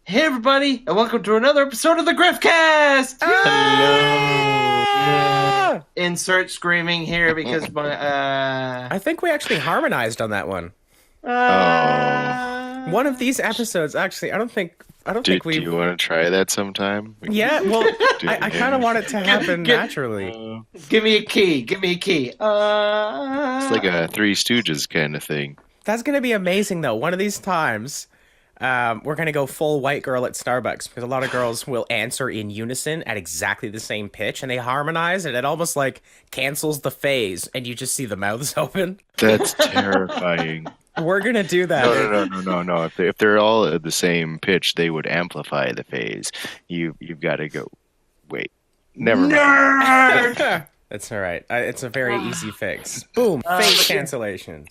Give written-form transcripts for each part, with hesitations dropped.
Hey everybody, and welcome to another episode of the Griffcast! Hello! Insert screaming here because my, I think we actually harmonized on that one. One of these episodes, actually, I don't think we... Do you want to try that sometime? Yeah, well, I kind of want it to happen naturally. Give me a key. It's like a Three Stooges kind of thing. That's going to be amazing, though. One of these times, we're going to go full white girl at Starbucks, because a lot of girls will answer in unison at exactly the same pitch, and they harmonize, and it almost, like, cancels the phase, and you just see the mouths open. That's terrifying. We're going to do that. No. If they're all at the same pitch, they would amplify the phase. You've got to go. Wait. Never mind. That's all right. It's a very easy fix. Boom. Phase cancellation.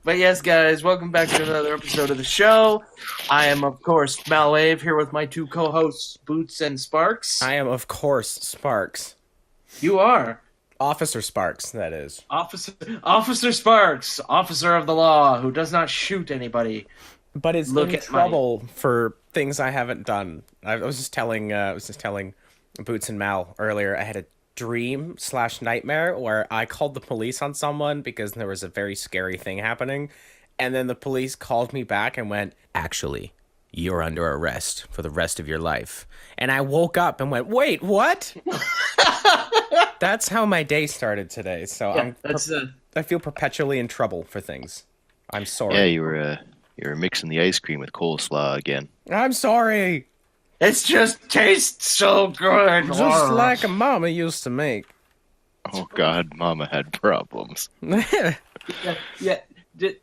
But yes, guys, welcome back to another episode of the show. I am, of course, Malwave, here with my two co-hosts, Boots and Sparks. I am, of course, Sparks. You are. Officer Sparks, that is. Officer Sparks, officer of the law, who does not shoot anybody. But is in trouble for things I haven't done. I was just telling Boots and Mal earlier, I had a dream/nightmare where I called the police on someone because there was a very scary thing happening, and then the police called me back and went, "Actually, you're under arrest for the rest of your life." And I woke up and went, "Wait, what?" That's how my day started today. So yeah, I feel perpetually in trouble for things. I'm sorry. Yeah, you were mixing the ice cream with coleslaw again. I'm sorry. It just tastes so good. Just like a mama used to make. Oh, God, Mama had problems. Yeah. There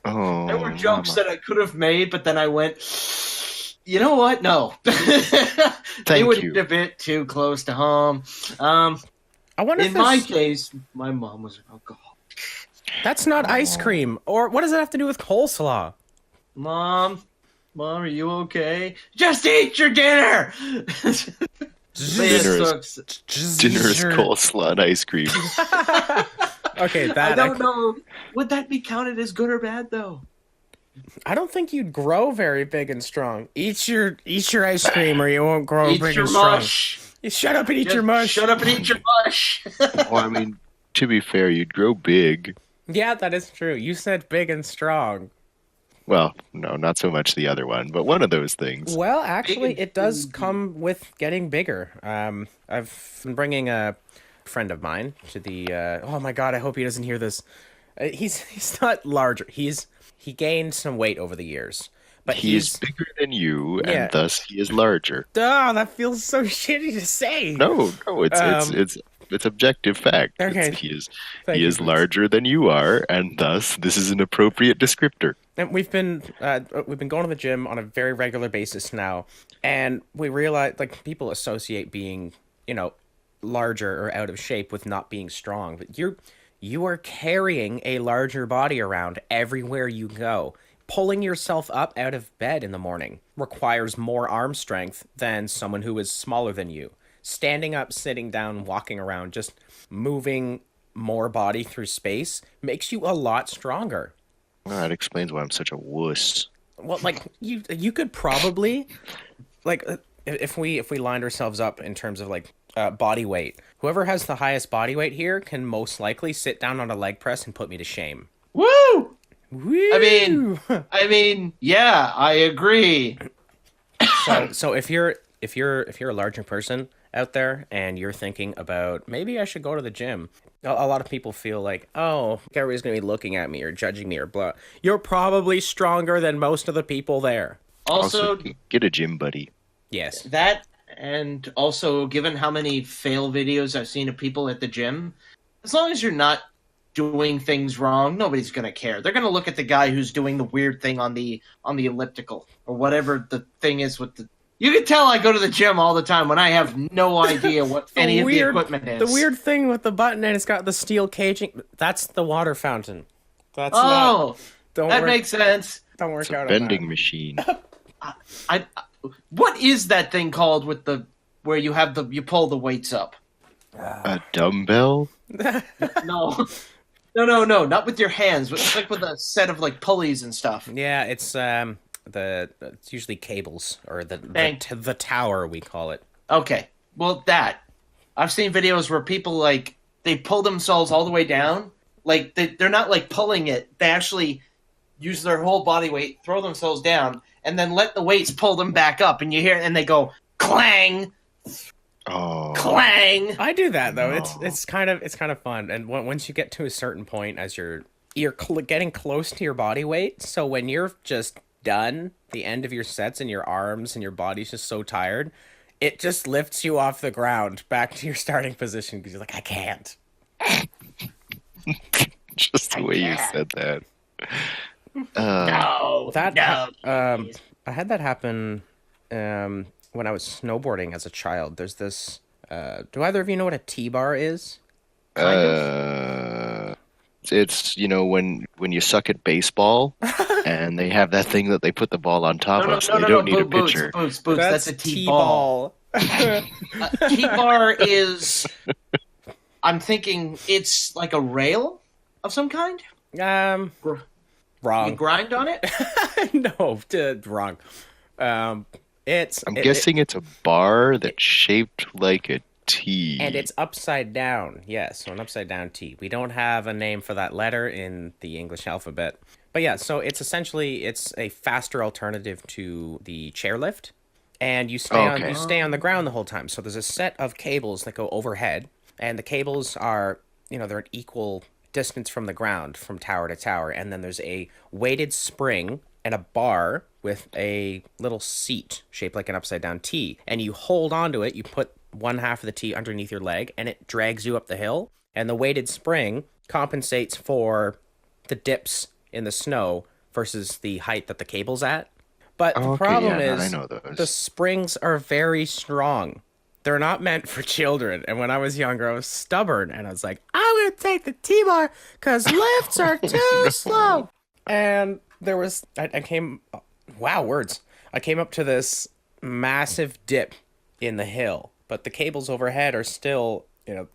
were jokes that I could have made, but then I went, you know what? No. They would be a bit too close to home. I wonder in my case, my mom was an alcoholic. That's not ice cream. Or what does it have to do with coleslaw? Mom, are you okay? Just eat your dinner! Dinner is coleslaw and ice cream. Okay, I don't know. Would that be counted as good or bad, though? I don't think you'd grow very big and strong. Eat your ice cream or you won't grow big and strong. You shut up and eat your mush. Shut up and eat your mush. Well, I mean, to be fair, you'd grow big. Yeah, that is true. You said big and strong. Well, no, not so much the other one, but one of those things. Well, actually, it does come with getting bigger. I've been bringing a friend of mine to the... oh my god, I hope he doesn't hear this. He's not larger. He gained some weight over the years. But he's bigger than you, and thus he is larger. Oh, that feels so shitty to say. No, it's objective fact. Okay. He is larger than you are, and thus this is an appropriate descriptor. And we've been going to the gym on a very regular basis now, and we realize like people associate being, larger or out of shape with not being strong. But you are carrying a larger body around everywhere you go. Pulling yourself up out of bed in the morning requires more arm strength than someone who is smaller than you. Standing up, sitting down, walking around, just moving more body through space makes you a lot stronger. Well, that explains why I'm such a wuss. Well, like you could probably, like, if we lined ourselves up in terms of like body weight, whoever has the highest body weight here can most likely sit down on a leg press and put me to shame. Woo! Woo! I mean, yeah, I agree. So if you're a larger person out there and you're thinking about maybe I should go to the gym, a lot of people feel like, oh, everybody's gonna be looking at me or judging me or blah. You're probably stronger than most of the people there. Also get a gym buddy. Yes. That, and also given how many fail videos I've seen of people at the gym, as long as you're not doing things wrong, nobody's gonna care. They're gonna look at the guy who's doing the weird thing on the elliptical or whatever the thing is with the. You can tell I go to the gym all the time when I have no idea what any of the equipment is. The weird thing with the button and it's got the steel caging. That's the water fountain. That makes sense. Don't work out. It's a vending machine. What is that thing called with the where you pull the weights up? A dumbbell? No. No, not with your hands. It's like with a set of like pulleys and stuff. Yeah, it's it's usually cables or Thank- the tower we call it. Okay, well I've seen videos where people like they pull themselves all the way down. Like they're not like pulling it; they actually use their whole body weight, throw themselves down, and then let the weights pull them back up. And you hear, and they go clang, clang. I do that though. No. It's kind of fun. And once you get to a certain point, as you're getting close to your body weight, so when you're just done, the end of your sets and your arms and your body's just so tired, it just lifts you off the ground back to your starting position because you're like, I can't. Just the way you said that. No, I had that happen when I was snowboarding as a child. There's this. Do either of you know what a T-bar is? It's when you suck at baseball and they have that thing that they put the ball on top of, so they don't need a pitcher. Boots. That's a T-ball. T-bar is. I'm thinking it's like a rail of some kind. Wrong. You grind on it? No, wrong. I'm guessing it's a bar that's shaped like a T. And it's upside down. Yes, so an upside down T. We don't have a name for that letter in the English alphabet. But yeah, so it's a faster alternative to the chairlift. And you stay on the ground the whole time. So there's a set of cables that go overhead, and the cables are, they're at equal distance from the ground, from tower to tower, and then there's a weighted spring and a bar with a little seat shaped like an upside down T, and you hold onto it. You put one half of the T underneath your leg, and it drags you up the hill, and the weighted spring compensates for the dips in the snow versus the height that the cable's at. But the problem is the springs are very strong. They're not meant for children. And when I was younger, I was stubborn. And I was like, I'm going to take the T-bar because lifts are too slow. And I came up to this massive dip in the hill. But the cables overhead are still,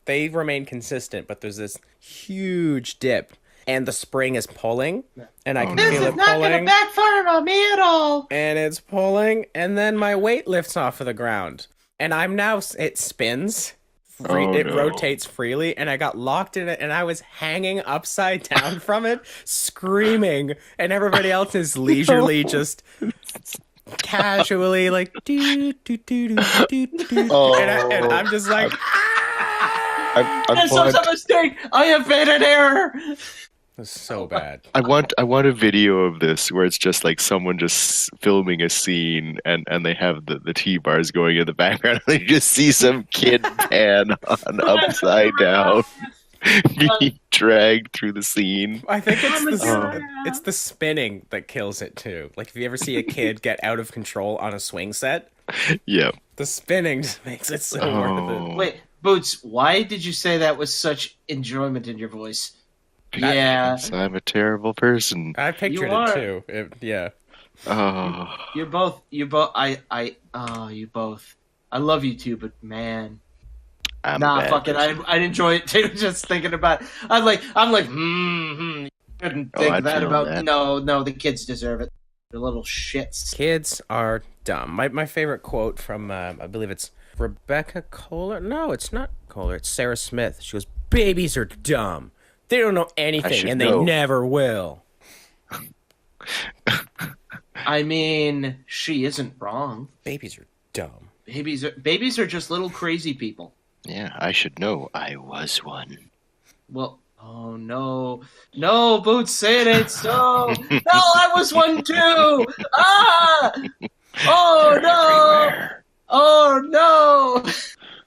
they remain consistent. But there's this huge dip. And the spring is pulling. And I can feel it pulling. This is not going to backfire on me at all. And it's pulling. And then my weight lifts off of the ground. And it spins, it rotates freely, and I got locked in it, and I was hanging upside down from it, screaming, and everybody else is leisurely just casually like, do, do, do, do, do, do. And I'm just like, this was a mistake! I have made an error! It was so bad. I want a video of this where it's just like someone just filming a scene and they have the T-bars going in the background and they just see some kid pan on upside down being dragged through the scene. I think it's the spinning that kills it too. Like if you ever see a kid get out of control on a swing set, yeah, the spinning just makes it so worth it. Wait, Boots, why did you say that with such enjoyment in your voice? Because I'm a terrible person. I pictured it too. Yeah. Oh. You both. You both. I love you too, but man. Fuck it. I'd enjoy it too. Just thinking about it. I'm like. Couldn't think that about. That. No. The kids deserve it. They're little shits. Kids are dumb. My favorite quote from I believe it's Rebecca Kohler. No, it's not Kohler. It's Sarah Smith. She goes, "Babies are dumb. They don't know anything, and they never will." I mean, she isn't wrong. Babies are dumb. Babies are just little crazy people. Yeah, I should know. I was one. Well, oh no, Boots, say it ain't so. No, I was one too. Ah! Oh no! Everywhere. Oh no!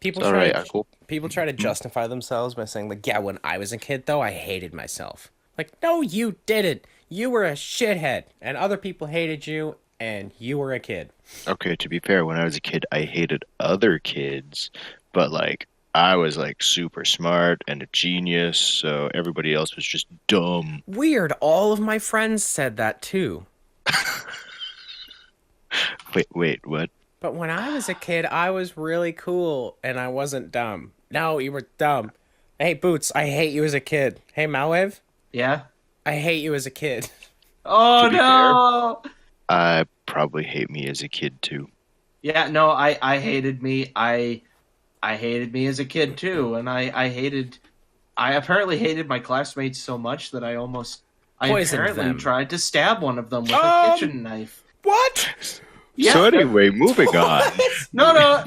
People try to justify themselves by saying, like, yeah, when I was a kid, though, I hated myself. Like, no, you didn't. You were a shithead, and other people hated you, and you were a kid. Okay, to be fair, when I was a kid, I hated other kids, but, like, I was, like, super smart and a genius, so everybody else was just dumb. Weird. All of my friends said that, too. Wait, what? But when I was a kid, I was really cool, and I wasn't dumb. No, you were dumb. Hey, Boots, I hate you as a kid. Hey, Malwave? Yeah? I hate you as a kid. Oh, no! I probably hate me as a kid too. Yeah, no, I hated me. I hated me as a kid too, and I apparently hated my classmates so much that I Poisoned apparently them. tried to stab one of them with a kitchen knife. What? Yeah. So anyway, moving on. No.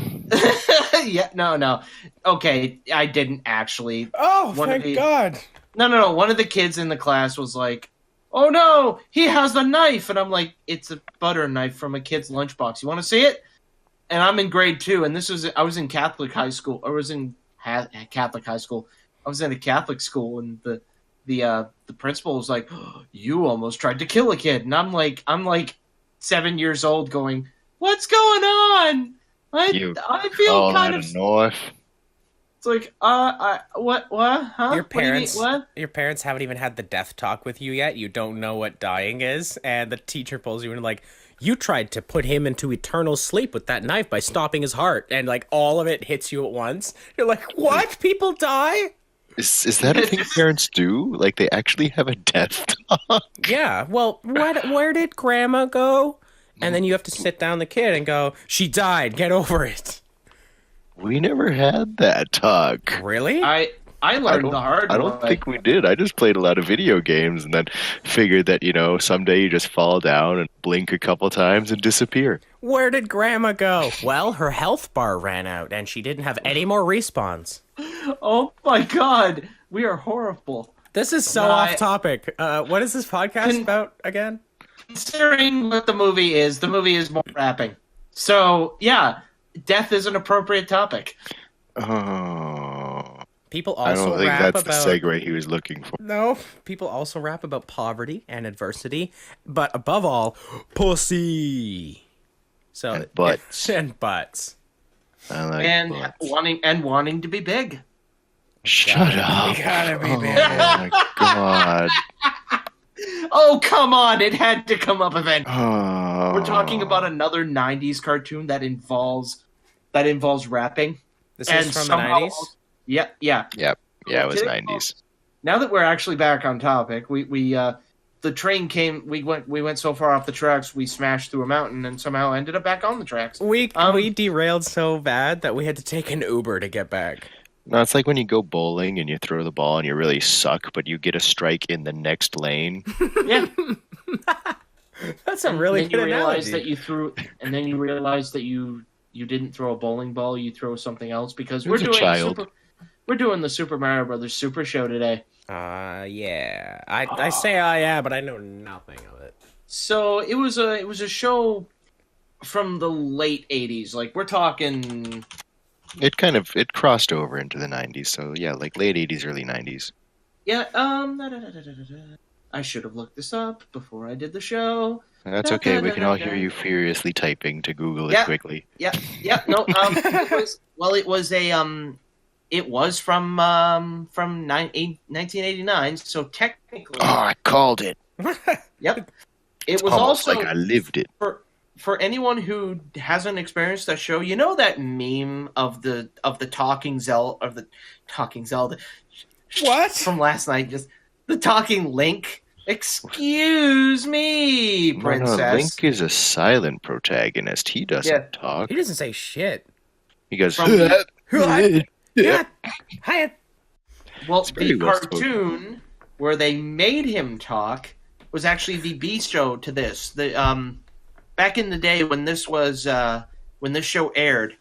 Yeah, no. Okay, I didn't actually. Oh, thank God. No. One of the kids in the class was like, "Oh no, he has a knife," and I'm like, "It's a butter knife from a kid's lunchbox. You want to see it?" And I'm in grade 2, and I was in Catholic high school. I was in Catholic high school. I was in a Catholic school, and the principal was like, oh, "You almost tried to kill a kid," and I'm like 7 years old, going, "What's going on? I feel kind of north. It's like, what, huh? Your parents, What do you mean, what? your parents haven't even had the death talk with you yet. You don't know what dying is, and the teacher pulls you in like, you tried to put him into eternal sleep with that knife by stopping his heart, and like all of it hits you at once. You're like, what? People die? Is that a thing parents do? Like they actually have a death talk? Yeah. Well, where did Grandma go? And then you have to sit down the kid and go, she died. Get over it. We never had that talk. Really? I learned the hard way. I don't think we did. I just played a lot of video games and then figured that, someday you just fall down and blink a couple times and disappear. Where did Grandma go? Well, her health bar ran out and she didn't have any more respawns. Oh my God, we are horrible. This is so off topic. What is this podcast about again? Considering what the movie is more rapping. So, yeah, death is an appropriate topic. Oh. People also I don't think rap that's about... the segue he was looking for. No, people also rap about poverty and adversity, but above all, pussy. So And butts. And butts. I like And butts. wanting to be big. Shut up. You gotta be big. Oh my God. Oh, come on, it had to come up eventually. Oh. We're talking about another 90s cartoon that involves rapping. This is from the 90s? Yeah. Yep. Yeah, it was 90s. Now that we're actually back on topic, we the train came. We went so far off the tracks, we smashed through a mountain and somehow ended up back on the tracks. We derailed so bad that we had to take an Uber to get back. No, it's like when you go bowling and you throw the ball and you really suck, but you get a strike in the next lane. Yeah. That's a really good analogy. And then you realize that you didn't throw a bowling ball, you throw something else because We're doing the Super Mario Brothers Super Show today. Yeah. I say yeah, but I know nothing of it. So it was a show from the late 80s. Like we're talking It crossed over into the 90s, so yeah, like late 80s, early 90s. Yeah, I should have looked this up before I did the show. That's okay, we can all hear you furiously typing to Google it quickly. Yeah, no, it was from 1989, so technically... Oh, I called it. Yep. It was also like I lived it. For anyone who hasn't experienced that show, you know that meme of the talking Zelda What? from last night, just the talking Link. Excuse me, princess. No, Link is a silent protagonist. He doesn't talk. He doesn't say shit. He goes. Yeah. Well, the cartoon where they made him talk was actually the B show to this. Back in the day when this show aired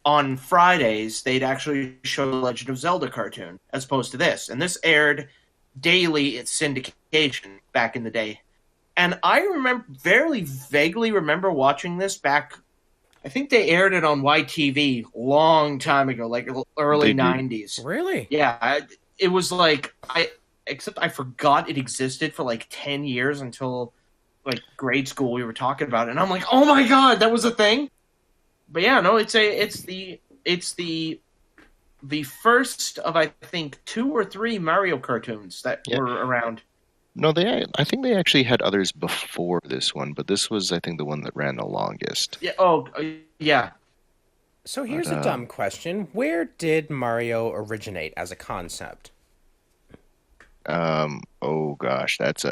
on Fridays, they'd actually show the Legend of Zelda cartoon as opposed to this, and this aired daily at syndication back in the day. And I very vaguely remember watching this back. I think they aired it on YTV long time ago, like early 90s. Really? Yeah, it was like except I forgot it existed for like 10 years until like grade school we were talking about it, and I'm like, "Oh my God, that was a thing?" But yeah, no, it's the first of I think 2 or 3 Mario cartoons that were around. No, I think they actually had others before this one, but this was, I think, the one that ran the longest. Yeah. Oh, yeah. So here's a dumb question: where did Mario originate as a concept? Oh gosh, that's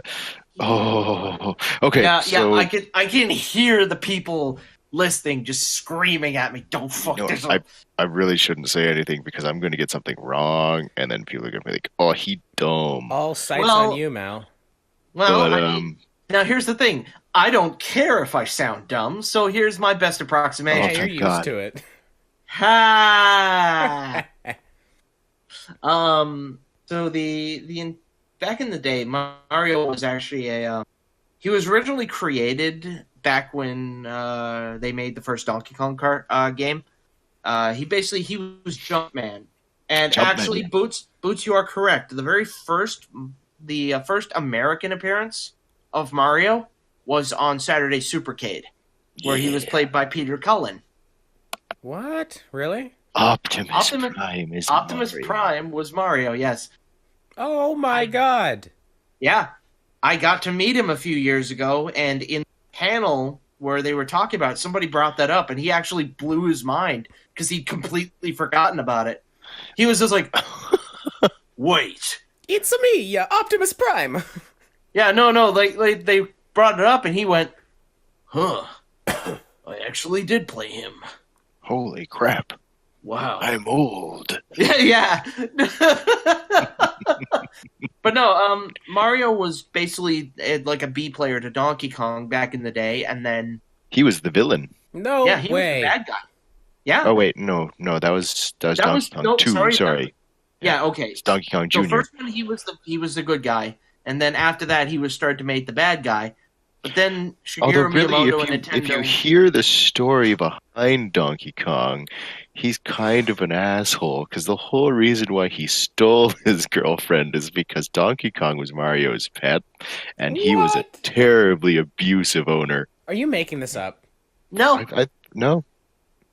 Oh, okay. Yeah, So I can hear the people listening just screaming at me. Don't fuck this up. I really shouldn't say anything because I'm going to get something wrong, and then people are going to be like, "Oh, he dumb." All sights on Well, you, Mal. well, But I mean, now here's the thing. I don't care if I sound dumb, so here's my best Yeah, approximation. you're thank used God. to it. Ha! So back in the day, Mario was actually he was originally created back when they made the first Donkey Kong game. He was Jumpman, and Jumpman, actually, yeah. Boots, you are correct. The first American appearance of Mario was on Saturday Supercade, where he was played by Peter Cullen. What? Really? Optimus Prime is Optimus Mario. Prime was Mario. Yes. Oh my God. Yeah, I got to meet him a few years ago, and in the panel where they were talking about it, somebody brought that up, and he actually blew his mind because he'd completely forgotten about it. He was just like, "Wait, It's me, Optimus Prime. yeah, no, like they brought it up, and he went, huh, I actually did play him. Holy crap! Wow, I'm old." yeah." But no, Mario was basically like a B player to Donkey Kong back in the day, and then He was the villain. No yeah, he was way. the bad guy. Yeah. Oh wait, no, that was Donkey Kong no, 2. sorry. Yeah, okay. It's Donkey Kong So Jr. first one he was the good guy, and then after that he was started to make the bad guy. But then Although Shigeru really, Miyamoto and if you Nintendo. hear the story behind Donkey Kong, he's kind of an asshole because the whole reason why he stole his girlfriend is because Donkey Kong was Mario's pet, and he was a What? terribly abusive owner. Are you making this up? No, No.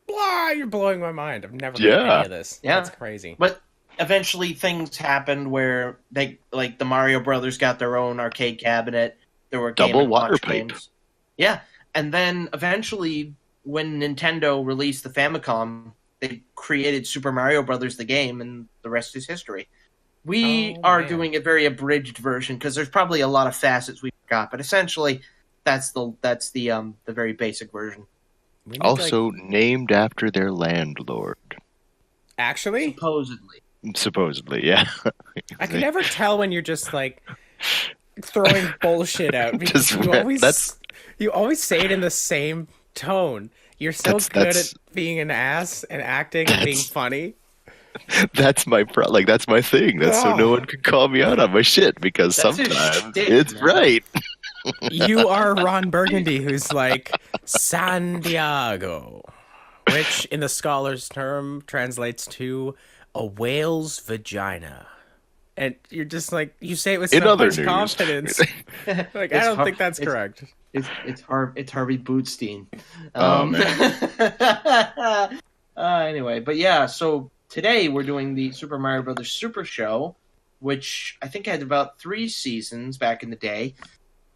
Blah, you're blowing my mind. I've never heard Yeah. any of this. Yeah. That's crazy. but eventually things happened where they like the Mario Brothers got their own arcade cabinet. There were Game Double and Watch water pipe. games. Yeah, and then eventually when Nintendo released the Famicom, they created Super Mario Brothers the game, and the rest is history. We Oh, are man. doing a very abridged version because there's probably a lot of facets we forgot, but essentially that's the very basic version. We need, Also named after their landlord. actually, Supposedly, yeah. I can never tell when you're just like throwing bullshit out because Just you always say it in the same tone. You're so good at being an ass and acting and being funny. That's my that's my thing. That's so no one can call me out on my shit because That's his sometimes shtick, it's man. right. You are Ron Burgundy, who's like San Diego, which in the scholar's term translates to a whale's vagina. And you're just like, you say it with In so other much news. confidence. Like, I don't think that's correct. It's Harvey Bootstein. Oh, man. Anyway, but yeah, so today we're doing the Super Mario Brothers Super Show, which I think had about 3 seasons back in the day,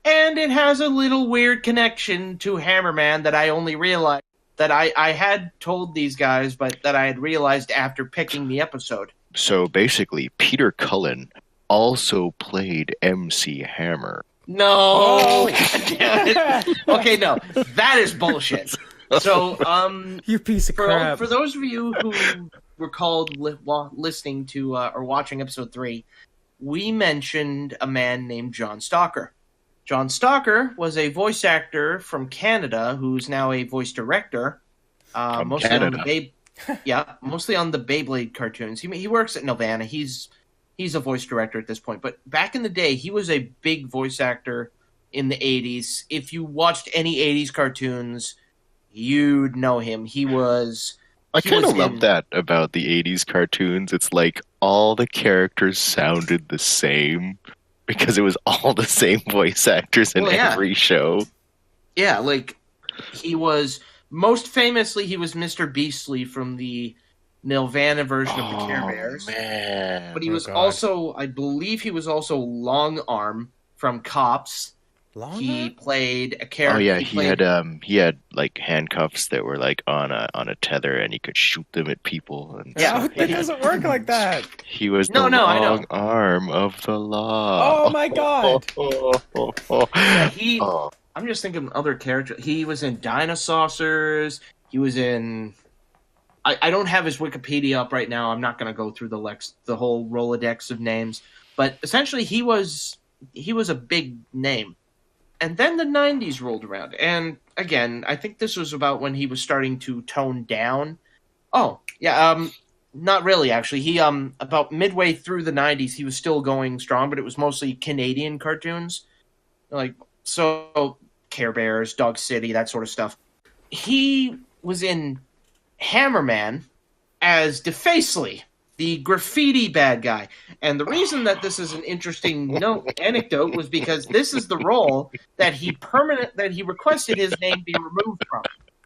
and it has a little weird connection to Hammerman that I only realized that I had told these guys, but that I had realized after picking the episode. So basically, Peter Cullen also played MC Hammer. No, Oh. God damn it. Okay, no, that is bullshit. So, You piece of crap. for those of you who recalled listening to or watching episode 3, we mentioned a man named John Stalker. John Stalker was a voice actor from Canada who's now a voice director, mostly Canada. on the mostly on the Beyblade cartoons. He works at Nelvana. He's a voice director at this point. But back in the day, he was a big voice actor in the 80s. If you watched any 80s cartoons, you'd know him. I kind of love that about the 80s cartoons. It's like all the characters sounded the same because it was all the same voice actors in every show. Yeah, like he was most famously he was Mr. Beastly from the Nelvana version of the Care Bears. Man. But he was God. also, I believe he was also Long Arm from Cops. He played a character. Oh yeah, he had like handcuffs that were like on a tether, and he could shoot them at people. And Yeah, Oh, that doesn't work like that. He was No, the no, I know. long arm of the law. Oh my god! Yeah, Oh. I'm just thinking of other characters. He was in Dinosaurs. He was in. I don't have his Wikipedia up right now. I'm not going to go through the whole Rolodex of names, but essentially he was a big name. And then the 90s rolled around, and again, I think this was about when he was starting to tone down. Oh, yeah, not really actually. He about midway through the 90s, he was still going strong, but it was mostly Canadian cartoons, like so Care Bears, Dog City, that sort of stuff. He was in Hammerman as DeFacely, the graffiti bad guy. And the reason that this is an interesting anecdote was because this is the role that he requested his name be removed from.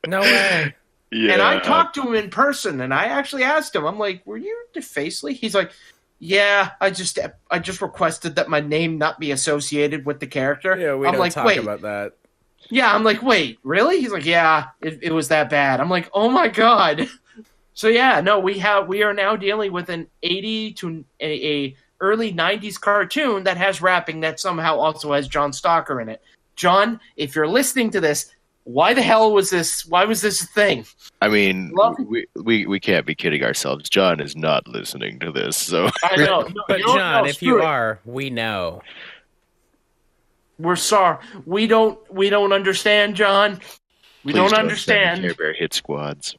No way. Yeah. And I talked to him in person, and I actually asked him, I'm like, "Were you DeFacely?" He's like, "Yeah, I just requested that my name not be associated with the character." Yeah, we I'm don't like, talk "Wait." about that. Yeah, I'm like, "Wait, really?" He's like, "Yeah, it was that bad." I'm like, "Oh my god." So yeah, no, we are now dealing with an 80 to a early 90s cartoon that has rapping that somehow also has John Stalker in it. John, if you're listening to this, why the hell was this? Why was this a thing? I mean, we can't be kidding ourselves. John is not listening to this, so I know, no, But you know, John, no, if you screw it. are, we know. We're sorry. We don't understand, John. We please don't send the understand. Care Bear hit squads.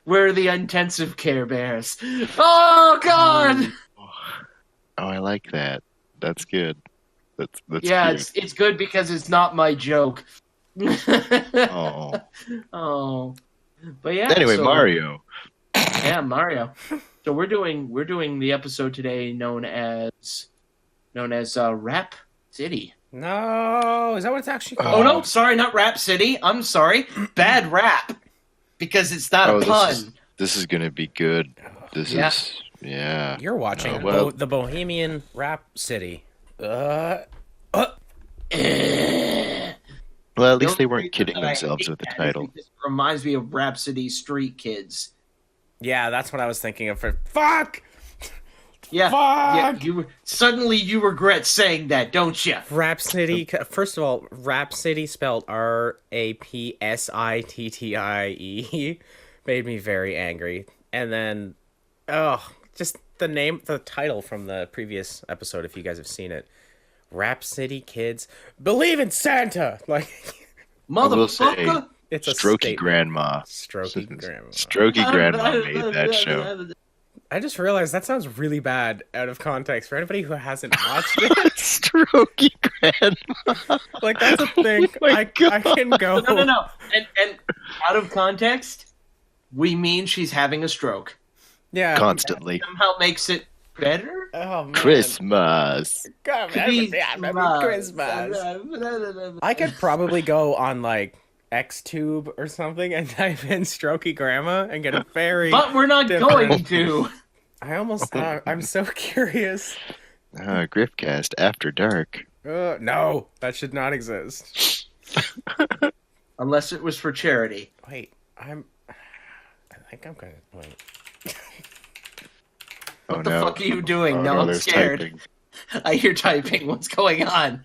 We're the intensive Care Bears. Oh God! Oh, I like that. That's good. That's Yeah, cute. it's good because it's not my joke. Oh. Oh, but yeah. Anyway, so, Mario. Yeah, Mario. So we're doing the episode today known as Rap City. No, is that what it's actually called? Oh no, sorry, not Rap City. I'm sorry, Bad Rap, because it's not a pun. This is gonna be good. This is yeah. You're watching the Bohemian Rhapsody. Well, at least they weren't kidding themselves with the title. It reminds me of Rhapsody Street Kids. Yeah, that's what I was thinking of. Fuck! Yeah, Fuck! yeah. Suddenly you regret saying that, don't you? Rhapsody. First of all, Rhapsody spelled Rapsittie made me very angry. And then, just the title from the previous episode, if you guys have seen it. Rhapsody Kids believe in Santa. Like, Motherfucker. It's a Strokey statement. Grandma. Strokey Grandma. Strokey Grandma made that show. I just realized that sounds really bad out of context for anybody who hasn't watched it. Strokey Grandma. Like, that's a thing. I can go. No. And out of context, we mean she's having a stroke. Yeah. Constantly. Somehow makes it better. Oh, man. Christmas. Christmas. I could probably go on, like, XTube or something and type in Strokey Grandma and get a very But we're not going to. I'm so curious. Griffcast After Dark. No, that should not exist. Unless it was for charity. Wait, I think I'm gonna wait. What the fuck are you doing? Oh, no, I'm there's scared. typing. I hear typing. What's going on?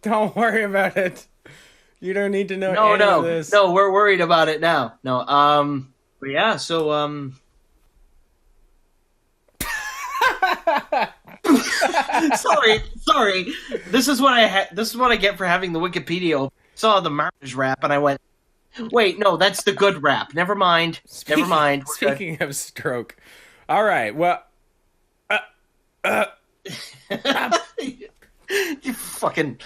Don't worry about it. You don't need to know any of this. No, we're worried about it now. No, but yeah, so, sorry. This is what I get for having the Wikipedia open. Saw the marriage rap, and I went, wait, no, that's the good rap. Never mind. Speaking of stroke. All right, well, you fucking...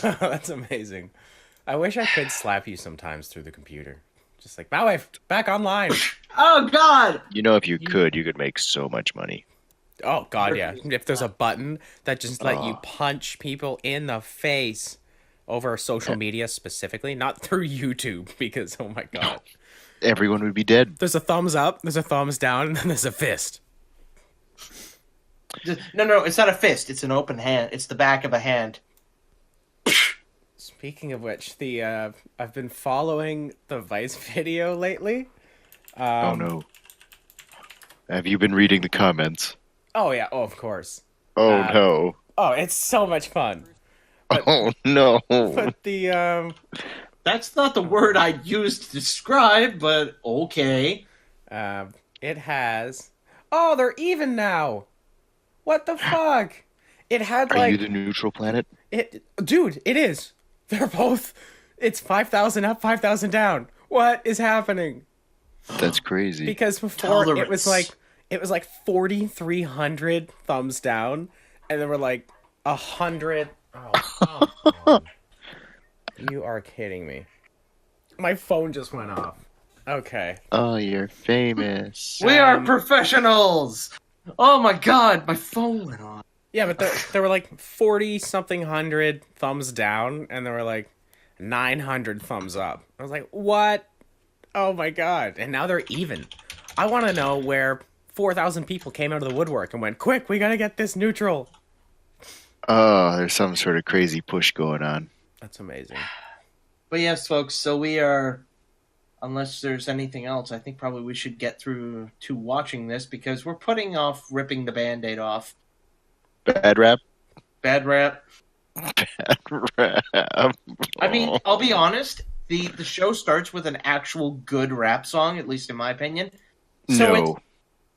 That's amazing. I wish I could slap you sometimes through the computer. Just like, my wife, back online. Oh, God! You know, if you could make so much money. Oh, God, yeah. If there's a button that just let you punch people in the face over social media specifically, not through YouTube, because, oh my God. Everyone would be dead. There's a thumbs up, there's a thumbs down, and then there's a fist. No, it's not a fist. It's an open hand. It's the back of a hand. Speaking of which, I've been following the Vice video lately. Oh no! Have you been reading the comments? Oh yeah, oh of course. Oh no. Oh, it's so much fun. But, Oh no. But the That's not the word I'd use to describe, but okay. it has. Oh, they're even now. What the fuck? It had Are like. you the neutral planet? Dude, it is. They're both. It's 5,000 up, 5,000 down. What is happening? That's crazy. Because before it was like 4,300 thumbs down, and there were like 100. Oh, come on. You are kidding me. My phone just went off. Okay. Oh, you're famous. We are professionals! Oh my god, my phone went off. Yeah, but there were like 40-something hundred thumbs down, and there were like 900 thumbs up. I was like, what? Oh my god. And now they're even. I want to know where 4,000 people came out of the woodwork and went, quick, we gotta get this neutral. Oh, there's some sort of crazy push going on. That's amazing. But yes, folks, so we are, unless there's anything else, I think probably we should get through to watching this because we're putting off ripping the Band-Aid off. Bad rap? Bad rap. Bad rap. I mean, I'll be honest, the show starts with an actual good rap song, at least in my opinion. So no.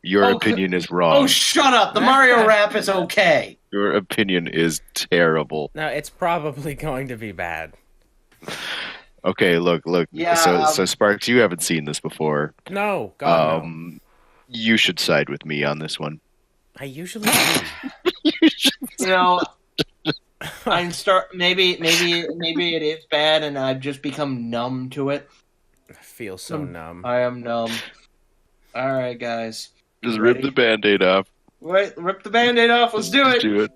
Your opinion is wrong. Oh, shut up! The Mario rap is okay. Your opinion is terrible. No, it's probably going to be bad. Okay, look. Yeah, So Sparks, you haven't seen this before. No, God, no. You should side with me on this one. I usually do. You know, maybe it is bad, and I've just become numb to it. I feel so numb. I am numb. All right, guys. Just rip the Band-Aid off. Wait, rip the Band-Aid off. Let's do it. Do it.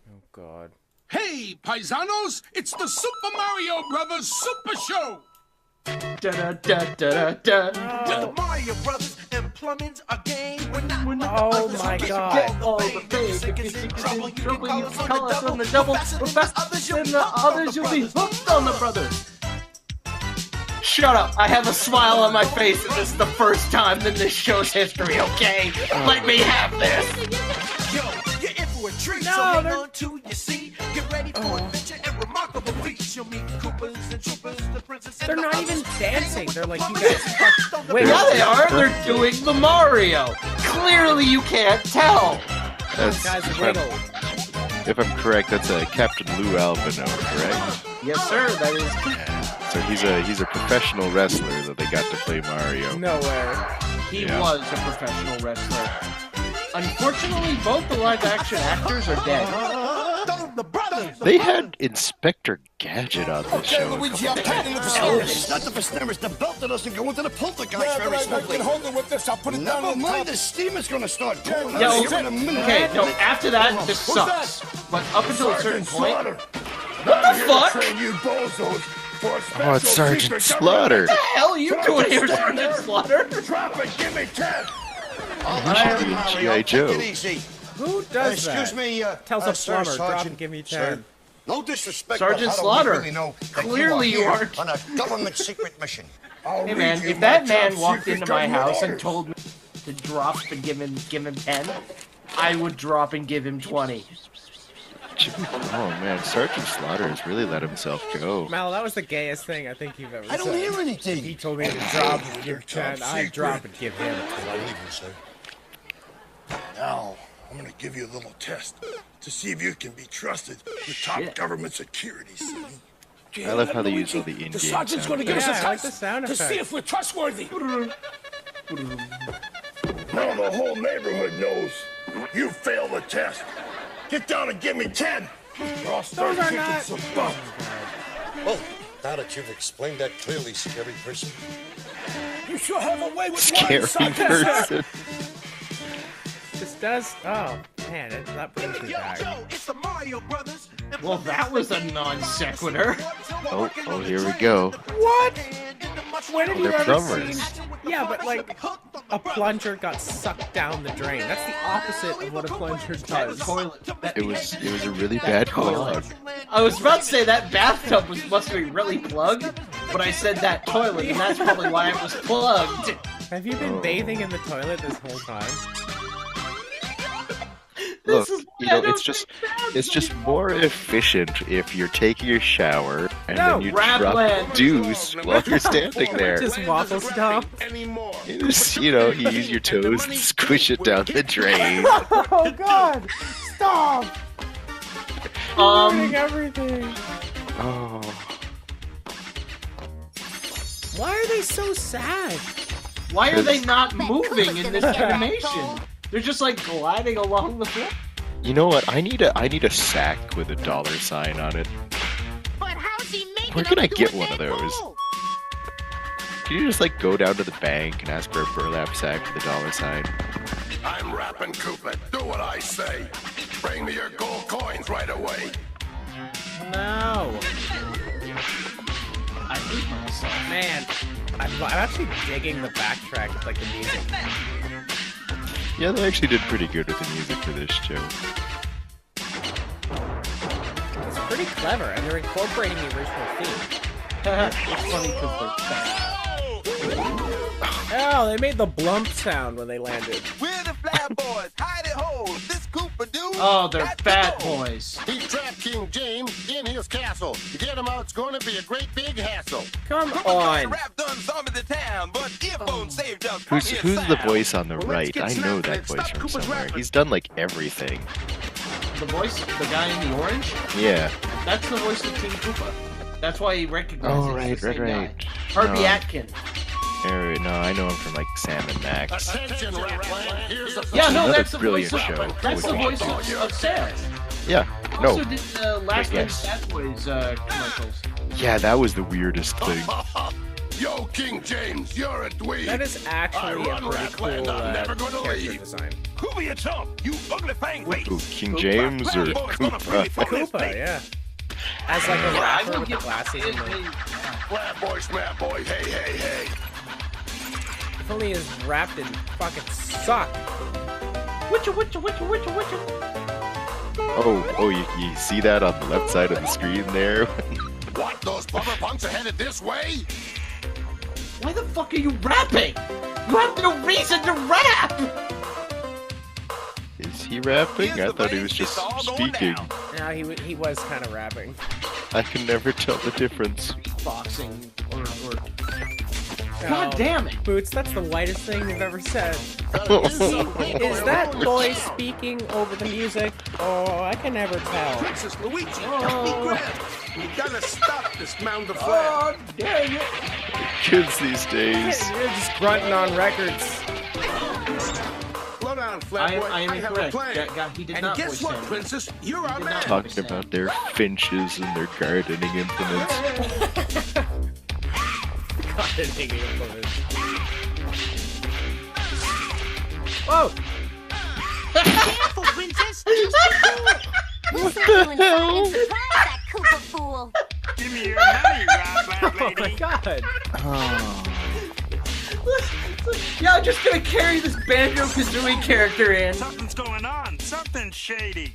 Oh God. Hey, paisanos! It's the Super Mario Brothers Super Show! Da-da-da-da-da-da. Mario Brothers and plumbing's a game. Oh my God. All the things. If you think you're in trouble, you can call us on the double. But faster than the others, you'll be hooked on the brothers. Shut up. I have a smile on my face, and this is the first time in this show's history, okay? Let me have this. Yo, you're in for a treat, so hang on to your seat. Get ready for adventure and remarkable feats. You'll meet Koopas and Troopers, the princess and They're the not others. even dancing. They're like, you guys. Wait, Yeah, they are. They're doing the Mario. Clearly, you can't tell. That's, guys wiggle. if I'm correct, that's a Captain Lou Albino, correct? Yes, sir. That is. So he's a professional wrestler that they got to play Mario. No way. He was a professional wrestler. Unfortunately, both the live-action actors are dead. The brothers. They had Inspector Gadget on this show. Luigi, I'm tighten the It's not the Versnare, it's the belt that doesn't go into the poltergeist very smoothly. Hold it with this, I'll put it down. Never mind, the steam is gonna start pouring Yo, out here in a minute. okay, no, after that, this sucks. But up until a certain point... What the fuck? You bozos. Oh, it's Sergeant Slaughter. What the hell are you doing here, Sergeant Slaughter? Drop it, give me 10. G.I. Joe. Take it easy. Who does that? Excuse me, Tells a sir, plumber, drop Sergeant, and give me 10. sir. No disrespect, Sergeant but how Slaughter. do we really know that Clearly you are aren't. here on a government secret mission? Hey man, if that man walked into my house and told me to drop and give him 10, I would drop and give him 20. Oh man, Sergeant Slaughter has really let himself go. Mal, that was the gayest thing I think you've ever said. I don't hear anything. He told me to drop and give 10. I'd drop and give him 20. Now, I'm gonna give you a little test to see if you can be trusted with top government security, Sonny. I love how they use all the in-game The sergeant's sound gonna give us Yeah, a I like test the sound to see effect. if we're trustworthy. Now the whole neighborhood knows you failed the test. Get down and give me 10. Or I'll start Those are kicking not- some butt. Well, now that you've explained that clearly, scary person, You sure have a way with Scary words, Sergeant. person. This does. Oh, man, that brings me back. It's the Mario Brothers. and Well, that was a non sequitur. Oh, here we go. What? When have you They're ever plumbers. seen? Yeah, but like a plunger got sucked down the drain. That's the opposite of what a plunger does. It was a really bad clog. I was about to say that bathtub was supposed to be really plugged, but I said that toilet, and that's probably why it was plugged. Have you been bathing in the toilet this whole time? Look, it's just more efficient if you're taking a shower and then you drop the deuce while you're standing there. Just waffle stop. You just, you use your toes and squish it down the drain. Oh God! Stop! Ruining everything. Oh. Why are they so sad? Why are they not moving in this animation? They're just like gliding along the floor. You know what? I need a sack with a $sign on it. But how's he making Where can I get one of those? Can you just like go down to the bank and ask for a burlap sack with a $sign? I'm rapping, Cooper. Do what I say. Bring me your gold coins right away. No. I hate myself. Man, I'm actually digging the backtrack with like the music. Yeah, they actually did pretty good with the music for this show. It's pretty clever, and they're incorporating the original theme. It's funny because they're fat. Oh, they made the blump sound when they landed. We're the Flat Boys. Hidey ho. This Cooper dude. Oh, they're fat boys. He trapped King James in his castle. To get him out, it's going to be a great big hassle. Come on. Rap done some of the town, but earphones saved us. Who's the voice on the right? I know that voice from somewhere. He's done like everything. The voice, the guy in the orange? Yeah. That's the voice of King Koopa. That's why he recognizes Oh, right. Harvey No. Atkin. No, I know him from like Sam and Max. Attention, Rapland. Here's a Yeah, no, Another that's the brilliant voice show. of, that's the voice of Sam. Yeah. Also No. did the last name Yes. Fat Boys commercials. Yeah, that was the weirdest thing. Yo, King James, you're a dweeb. That is actually a I run pretty Rapland, cool I'm never gonna character leave. design. Cooper, you chump. You ugly fang face. Ooh, King James or Koopa? Koopa, yeah. As like a I rapper will with the give glasses and the... Flat boy, smat boy, hey, hey, hey. If only his rap didn't fucking suck. Oh, you see that on the left side of the screen there? What? Those bumper punks are headed this way? Why the fuck are you rapping? You have no reason to rap! Is he rapping? I thought he was just speaking. No, he was kind of rapping. I can never tell the difference. Boxing or God damn it! Boots, that's the whitest thing you've ever said. Is Is that boy speaking over the music? Oh, I can never tell. Princess Luigi, help me grab. We gotta stop this mound of flag. Oh, dang it! Kids these days. You're just grunting on records. Slow down, Flatboy. I am have a incorrect. plan. He did And not guess voice what, him. Princess? You're our did man. not. Talking about their finches and their gardening implements. Whoa! Careful, Princess. What the hell? Surprise that Cooper fool. Give me your money, Rob, Oh my god! Yeah, I'm just gonna carry this Banjo-Kazooie character in. Something's going on. Something's shady.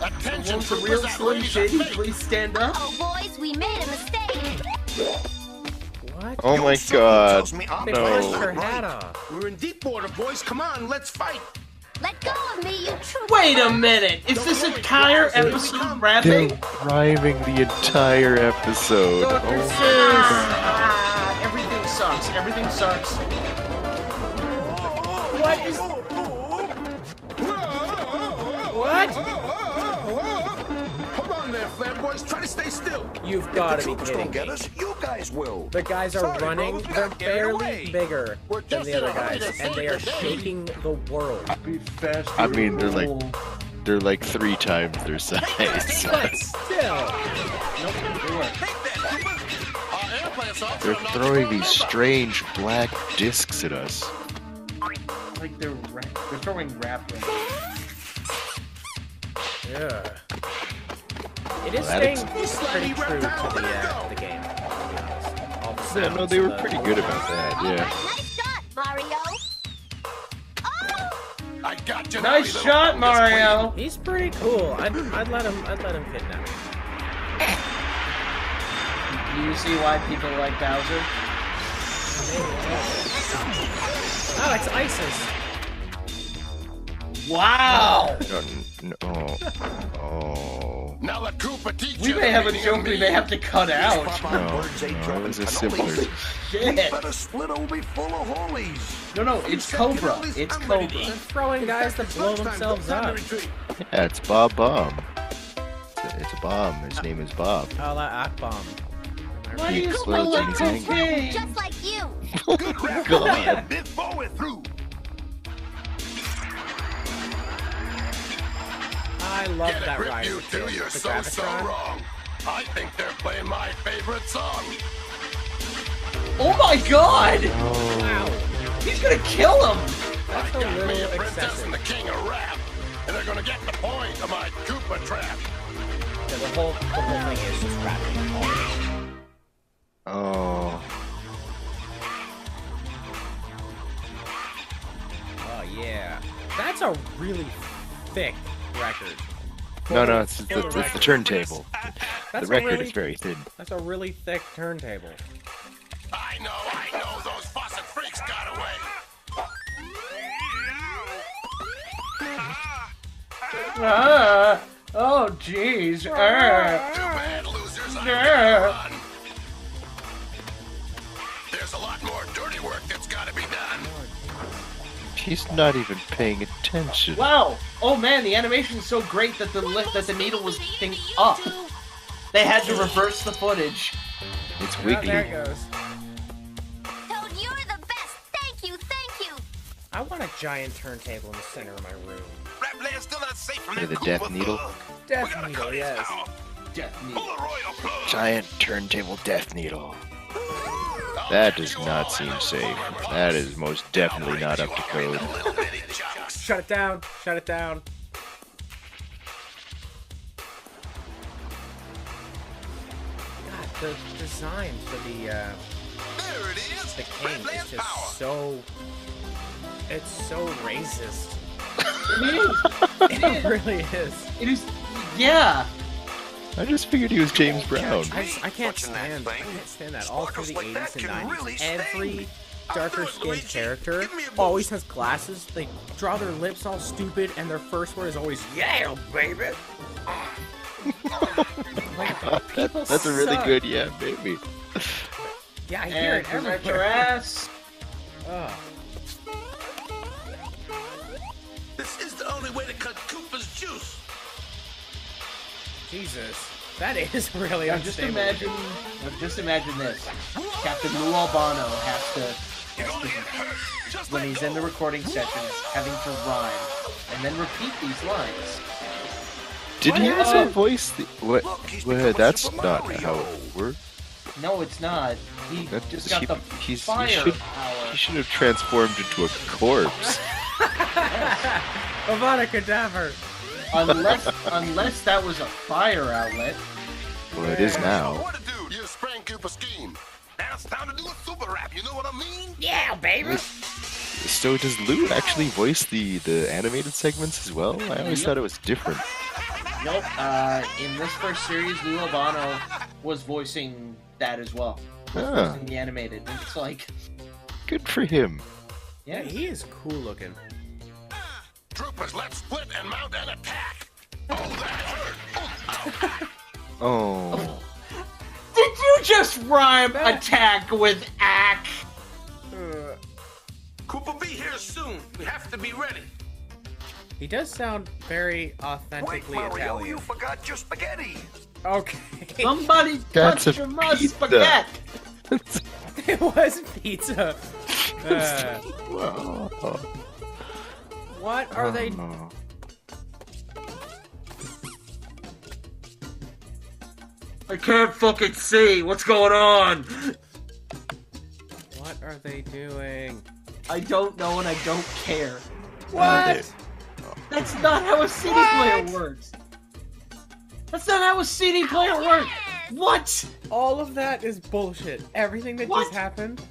Attention, Won't the troopers, real that Slim lady's a Shady fake. please stand up? Oh, boys, we made a mistake. What? Oh my god. Tells me I'm They pushed No. her hat off. We're in deep water, boys. Come on, let's fight. Let go of me, you trooper. Wait a minute! Is this entire episode rapping? They're rhyming the entire episode. Dr. Oh Seuss! Ah, everything sucks. Everything sucks. What is... What? Hold on there, Flatboys. Try to stay still. You've got to be troopers kidding don't get me. us. You guys will. The guys are Sorry, running, bros, we they're gotta get it barely away. bigger We're than just the other in a hurry guys, to and they are save the day. shaking the world. I mean, they're like 3 times their size. But still! They're throwing these strange black discs at us. Like they're throwing rap. Yeah. It is Well, staying that pretty true to the game, to be honest. All the Yeah, no, sounds they were and the- pretty good about that, yeah. Nice shot, Mario. Oh, I got you. Nice now, you shot, little Mario! He's pretty cool. I'd let him kidnap me. Do you see why people like Bowser? Oh, it's ISIS. Wow! No. Oh. Now the Koopa teacher. We may have a joke we may have to cut out. No, it was a simpler. Shit. Better split will be full of holies. No, it's Cobra. It's Cobra. They're throwing guys that blow themselves up. Yeah, it's Bob Bomb. It's a bomb. His name is Bob. Oh, that Ack Bomb. Why do He you explodes smell when like he's angry. cocaine? Just like you. Good rap. God. Before we're through. I love Get that it, ride. you two, you're The so Gravitron. wrong. I think they're playing my favorite song. Oh my god! Wow. He's gonna kill him! That's a Got me a little princess excessive. and the king of rap, and they're gonna get the point of my Koopa trap. Yeah, the whole thing is just rapping. Oh. Oh yeah, that's a really thick record. No, it's the turntable. The That's a record really- is very thin. That's a really thick turntable. I know, those faucet freaks got away. Oh jeez. Too bad, losers. I'm gonna run. There's a lot more dirty work that's gotta be done. He's not even paying attention. Wow! Oh man, the animation's so great that the needle was lifting up. They had to reverse the footage. It's Oh, wiggly. there it goes. Toad, you're the best. Thank you. I want a giant turntable in the center of my room. Rapland's still not safe from Look at that the Death Koopa Needle. thug. Death We gotta Needle, cut his yes. power. Death Pull needle. the royal plug. Giant turntable Death Needle. That does not seem safe. That is most definitely not up to code. Little bitty chunks. Shut it down. Shut it down. God, the design for the There it is. king is Rapland's just power. so. It's so racist. It It really is. is. Yeah. I just figured he was James Brown. I can't stand that. All through the 80s and 90s, every darker skinned character always has glasses. They draw their lips all stupid, and their first word is always "Yeah, baby." Like, people That's a really suck. good, yeah, baby. Yeah, I hear And it protect your everywhere. ass. Ugh. This is the only way to cut Koopa's juice. Jesus, that is really Now just unstable. imagine this. Captain Lou Albano has to, Just when let he's go. in the recording sessions, having to rhyme and then repeat these lines. Didn't he What? also voice the... What? That's not how it works. No, it's not. He That- just got the he fire should power. he should have transformed into a corpse. Avada Kedavra. Unless that was a fire outlet. Well, it is now. What to do? You sprang Koopa scheme. Now it's time to do a super rap. You know what I mean? Yeah, baby. So does Lou actually voice the animated segments as well? I always thought it was different. Nope. In this first series, Lou Albano was voicing that as well. Ah, Voicing the animated. And it's like, good for him. Yeah, yeah. he is cool looking. Troopers, let's split and mount an attack. Oh, that hurt. Oh, Did you just rhyme attack with ack? Koopa be here soon. We have to be ready. He does sound very authentically Italian. forgot your spaghetti. Okay. Somebody That's touch a my pizza. spaghetti. It was pizza. wow. What are they? Oh. I can't fucking see. What's going on? What are they doing? I don't know and I don't care. What? That's not how a CD player works. That's not how a CD player works. What? All of that is bullshit. Everything that What? just happened.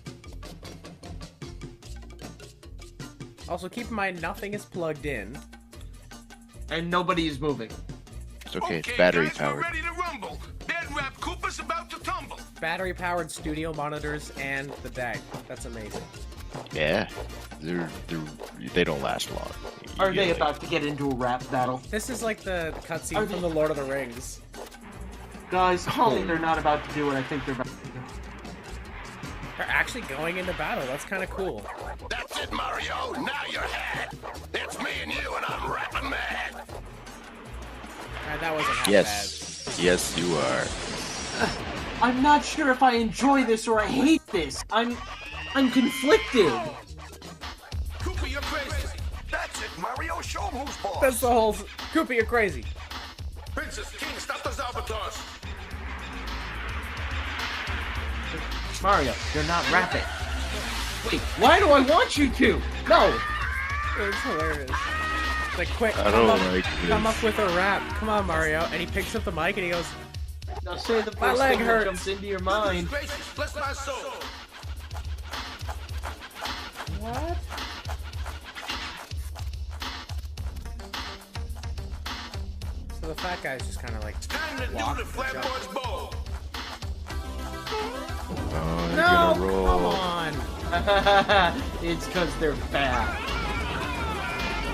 Also, keep in mind, nothing is plugged in. And nobody is moving. It's okay, it's battery guys, powered. we're ready to rumble. Dead rap Koopa's about to tumble. battery-powered studio monitors and the deck. That's amazing. Yeah, they don't last long. Are they about to get into a rap battle? This is like the cutscene from The Lord of the Rings. Guys, tell me they're not about to do what I think they're about to do. They're actually going into battle. That's kind of cool. That's it, Mario. Now you're had. It's me and you, and I'm rapping mad. That wasn't half Yes, yes, you are. I'm not sure if I enjoy this or I hate this. I'm conflicted. Cooper, you're crazy. That's it, Mario. Show him who's boss. That's the whole... Koopa, you're crazy. Princess, King, stop those albatross. Mario, you're not rapping. Wait, why do I want you to? No. It's hilarious. Like, quick, I don't like this. come up with a rap. Come on, Mario. And he picks up the mic and he goes, Now say the My first leg thing that hurts. jumps into your mind. Gracious, bless my soul. what? So the fat guy's just kind of like, Time to do the flamboyant's bowl. Oh, they're no, gonna roll. come on. It's because they're fat.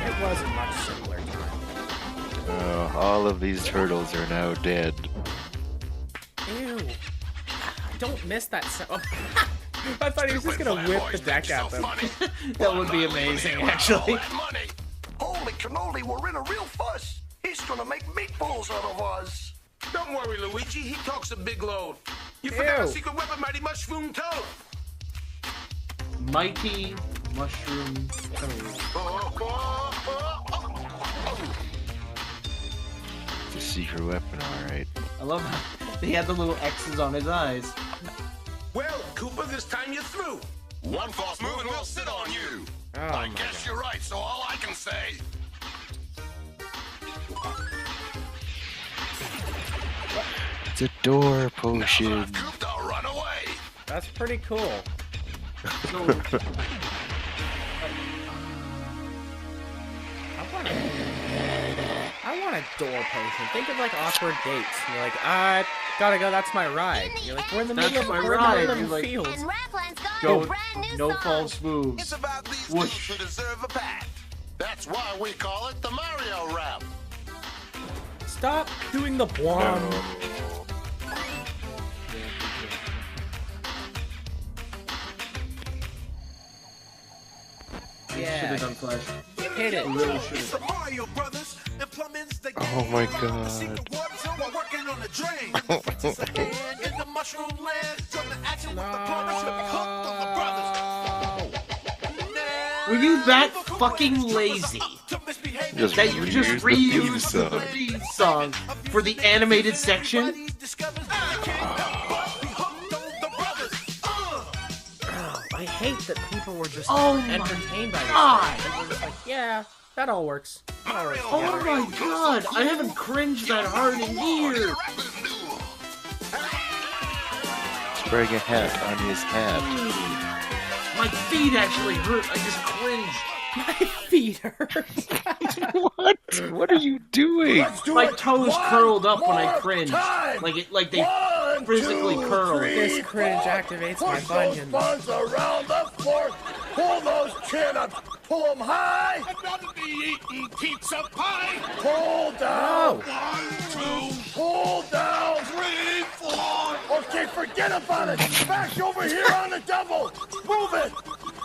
It wasn't much simpler time. All of these turtles are now dead. Ew. Don't miss that I thought he was just gonna whip the deck at them. That would be amazing, actually. Holy cannoli, we're in a real fuss. He's gonna make meatballs out of us. Don't worry, Luigi. He talks a big load. You forgot our secret weapon, Mighty Mushroom Toad. Mighty Mushroom Toad. It's a secret weapon, alright. I love how he had the little X's on his eyes. Well, Cooper, this time you're through. One false move and we'll sit on you. Oh, I guess you're right, so all I can say... It's a door potion. I'll run away. That's pretty cool. I want a door potion. Think of like awkward dates. You're like, gotta go. That's my ride. You're like, we're in the middle of the fields. And Rapland's got Go, a brand new no song. false moves. It's about these Whoosh. kids who deserve a pat. That's why we call it the Mario rap. Stop doing the blom. Yeah. Should have done Flash. Hit it. Really should It's have. the Mario Brothers. And plumbing's the Oh my god. secret water, so we're working on the drain. Princess again in the mushroom land. From the action with the plumbers, should be hooked on the brothers. Were you that fucking lazy Just that you just reused the theme song for the animated section? I hate that people were just Oh my entertained by this. God. They were just like, yeah, that all works. That all works. Oh my god, I haven't cringed that hard in years. Spraying a hat on his hat. My feet actually hurt. I just cringed. My feet hurt. What? What are you doing? My toes curled up when I cringed. Like they physically curl. This cringe activates my Push those bunions. buns around the floor. Pull those chin ups. Pull them high. I'd rather be eating pizza pie. Pull down. No. 1, 2, Pull down. 3, 4. Okay, forget about it. Back over here on the double. Move it.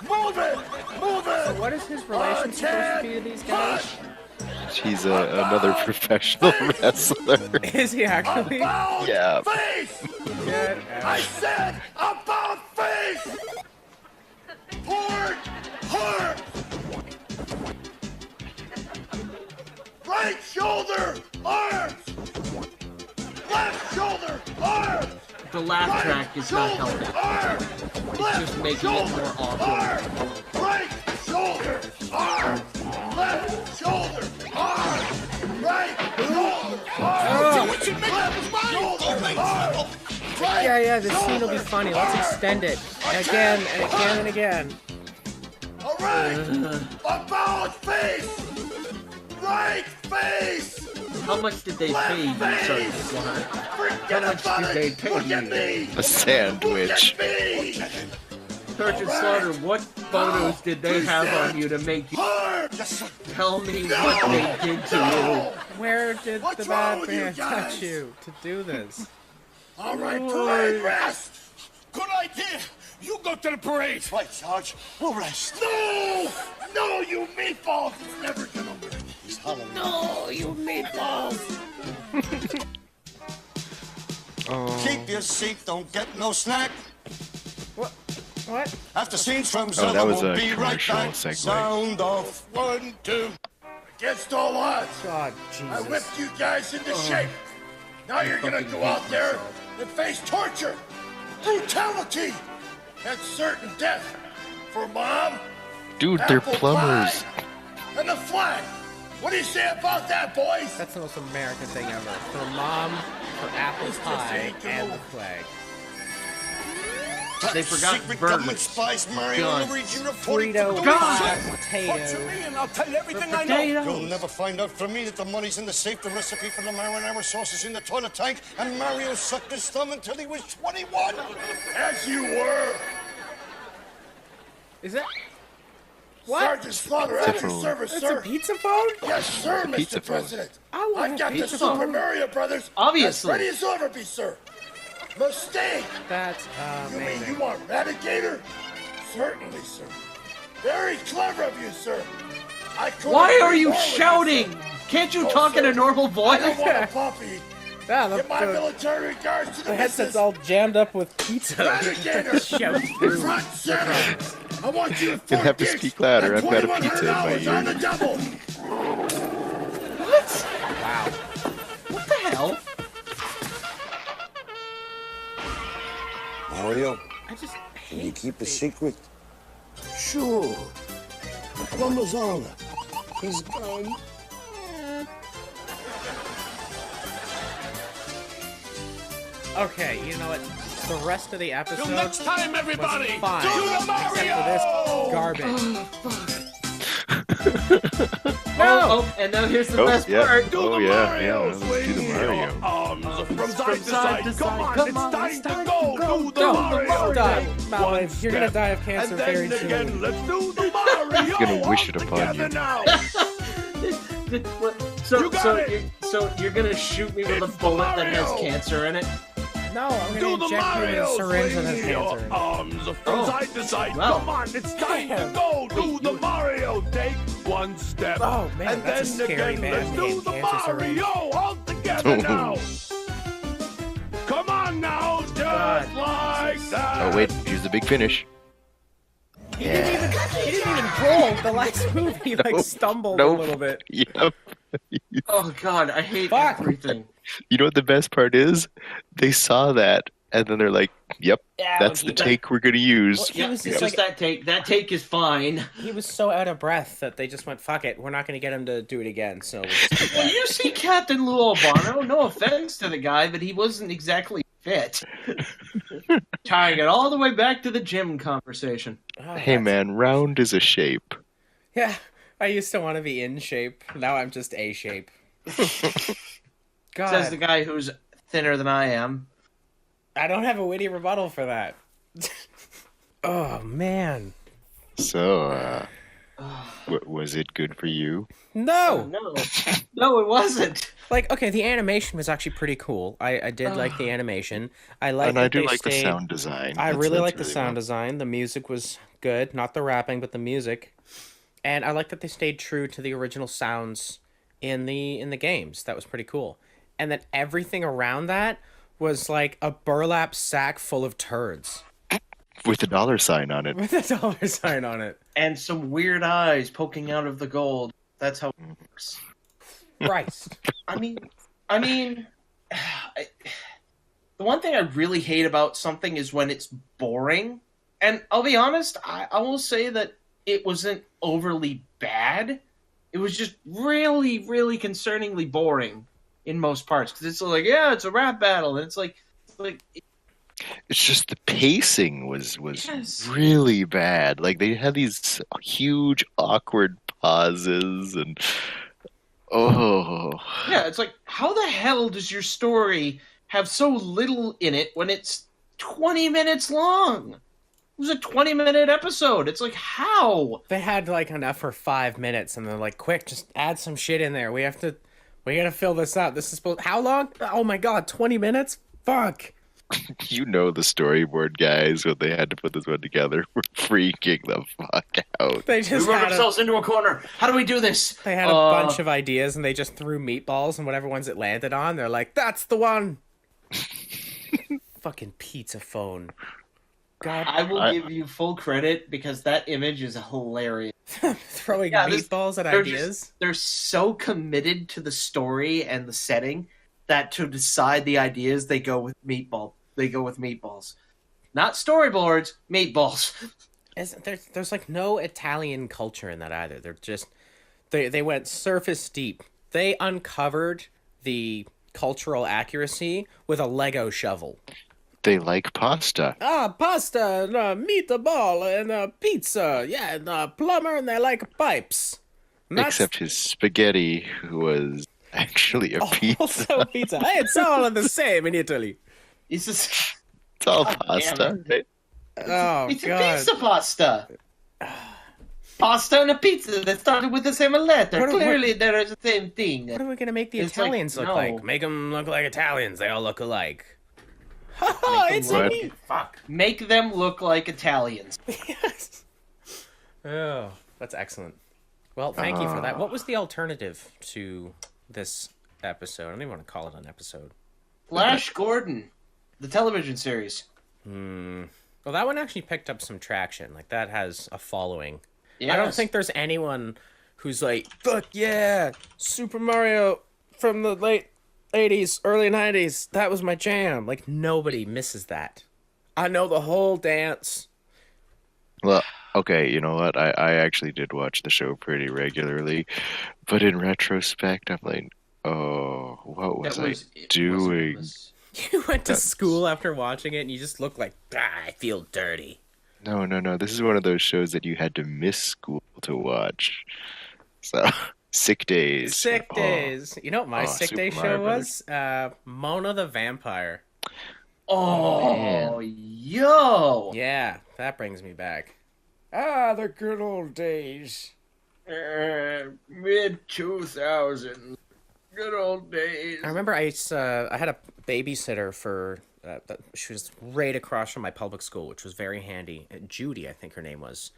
Move it. Move it. What is his relation supposed to be to these guys? He's another professional wrestler. Is he actually? About Yeah. face. Get I out. said about face. Forward. Hard. Right shoulder. Arms. Left shoulder. Arms. The laugh track is not helping. Arm, It's just making it more awkward. arm, right shoulder, arm, left shoulder, arm, right shoulder, arm, left shoulder, arm, right Yeah, this scene will be funny. Let's extend it. Again and again and again. All right, about face, right face, How much did they pay you, Sergeant Slaughter? How much did they pay you? A sandwich. Sergeant Slaughter, what photos did they have on you to make you tell me what they did to you? Where did the bad man touch you to do this? All right, parade rest. Good idea. You go to the parade. Right, Sarge. We'll rest. No! No, you meatballs! It's never gonna work. He's hollering. No, you meatballs! Keep your seat. Don't get no snack. What? After scenes from Oh, Zilla, that was we'll a be right commercial back. segue. Sound off. 1, 2. Against all odds. God, I Jesus. whipped you guys into shape. Now you're gonna go out there and face torture, brutality, and certain death for Mom, Dude, they're apple plumbers. pie, and the flag. What do you say about that, boys? That's the most American thing ever. For Mom, for apple This just pie, ain't gonna and the work. flag. They forgot Secret burgers. government spies Mario God. Luigi reporting Burrito, for pie, doing potato. What you mean? I'll tell you everything I know. You'll never find out from me that the money's in the safe, the recipe for the marinara sauce is in the toilet tank, and Mario sucked his thumb until he was 21. As you were. Is that? What? Sergeant Slaughter, at your phone. service, That's sir. a pizza phone? Yes, sir, pizza Mr. phone. President. I want I've a got the pizza Super phone. Mario Brothers. Obviously. As ready as ever be, sir. Mistake. That's You mean amazing. you want Radicator? Certainly, sir. Very clever of you, sir. I couldn't Why are agree you more with shouting? sir. Can't you No, talk in sir. a normal I voice? don't want a puppy. Yeah, Give my military regards to the the headset's missus. all jammed up with pizza. Radicator. Shout through. Front center. I want you to You'll have to gigs speak louder. and I've got a pizza in my $2,100 on ear. the double. Wow. What the hell? Mario, I just can you keep a secret? Sure. The plumber's on it. He's gone. Okay, you know what? The rest of the episode Till next time, everybody. was fine, Do the except for Mario. this garbage. Oh, and now here's the best part. Do Oh, the yeah, Mario. yeah, let's do the Swing Mario. your arms from side to side side. to Come side. on, Come it's on, time it's to time go. to go. Do the Don't Mario. stop, Take Malloy. one You're gonna step. die of cancer And then very again, soon. let's do the Mario. Gonna wish it All upon together you. now. So, You got so, it. so you're gonna shoot me with a It's bullet that has Mario. cancer in it? No, I'm Do gonna the inject you with Mario. a syringe that has Swing your cancer. arms from Oh, side to side. well. Come on, it's time to go. Do the Mario. Take one step. Oh, man, and that's a then scary again, man let's do named the Cancer Syringe. Mario all together now. Come on now, just God. like that. Oh wait, here's the big finish. He didn't even roll. The last move, he like stumbled Nope. a little bit. Yep. Oh God, I hate Fuck. everything. You know what the best part is? They saw that, and then they're like, "Yep, Yeah, that's the take we're gonna use." He Yeah, was it's just just that take. That take is fine. He was so out of breath that they just went, "Fuck it, we're not gonna get him to do it again." So we'll just keep Well, that. you see Captain Lou Albano. No offense to the guy, but he wasn't exactly fit. Tying it all the way back to the gym conversation. Oh, Hey that's- man, round is a shape. Yeah, I used to want to be in shape. Now I'm just A shape. God, Says the guy who's thinner than I am. I don't have a witty rebuttal for that. Oh man, So, was it good for you? no. No, it wasn't. Like, okay, the animation was actually pretty cool. I did like the animation. I like. And I that do they like the stayed- sound design. I That's- really that's like the really sound well. design. The music was good, not the rapping, but the music. And I like that they stayed true to the original sounds in the games. That was pretty cool. And then everything around that was like a burlap sack full of turds With a dollar sign on it. with a dollar sign on it. And some weird eyes poking out of the gold. That's how it works. Christ. I mean, the one thing I really hate about something is when it's boring. And I'll be honest, I will say that it wasn't overly bad. It was just really, really concerningly boring in most parts. Because it's like, yeah, it's a rap battle. And it's like It's just the pacing was Yes. really bad. Like they had these huge awkward pauses, and Oh. Yeah, it's like, how the hell does your story have so little in it when it's 20 minutes long? It was a 20-minute episode. It's like, how? They had like enough for 5 minutes, and they're like, "Quick, just add some shit in there. We gotta fill this up. This is supposed. How long? Oh my god, 20 minutes? Fuck." You know the storyboard guys when they had to put this one together were freaking the fuck out. They We just work had ourselves into a corner. How do we do this? they had a bunch of ideas, and they just threw meatballs, and whatever ones it landed on, they're like, "That's the one." Fucking pizza phone. God, I will give you full credit because that image is hilarious. throwing Yeah, meatballs at they're ideas. they're so committed to the story and the setting that to decide the ideas, they go with meatball. They go with meatballs, not storyboards. Meatballs. There's like no Italian culture in that either. They're just they went surface deep. They uncovered the cultural accuracy with a Lego shovel. They like pasta. Pasta, and meatball, and pizza. Yeah, and plumber, and they like pipes. And Except his spaghetti was actually a pizza. also pizza. Hey, it's all the same in Italy. It's just It's all God pasta. damn Oh it's god. a pizza pasta. Pasta and a pizza that started with the same letter. What- Clearly, there is the same thing. What are we gonna make the It's like, Italians look no. like? Make them look like Italians. They all look alike. Ha it's look- a me. Fuck. Make them look like Italians. Yes. Oh, that's excellent. Well, thank you for that. What was the alternative to this episode? I don't even want to call it an episode. Flash Gordon, the television series. Well, that one actually picked up some traction. Like, that has a following. Yes. I don't think there's anyone who's like, fuck yeah, Super Mario from the late 80s, early 90s. That was my jam. Like, nobody misses that. I know the whole dance. Well, okay, you know what? I actually did watch the show pretty regularly, but in retrospect, I'm like, oh, what was I doing? You went to school after watching it, and you just look like, I feel dirty. No. This is one of those shows that you had to miss school to watch. So, Sick Days. Sick Oh. Days. You know what my Sick Super Day Mario show was? Mona the Vampire. Oh, yo! Yeah, that brings me back. Ah, the good old days. Mid 2000s. Good old days. I remember I had a babysitter for she was right across from my public school, which was very handy. Judy, I think her name was.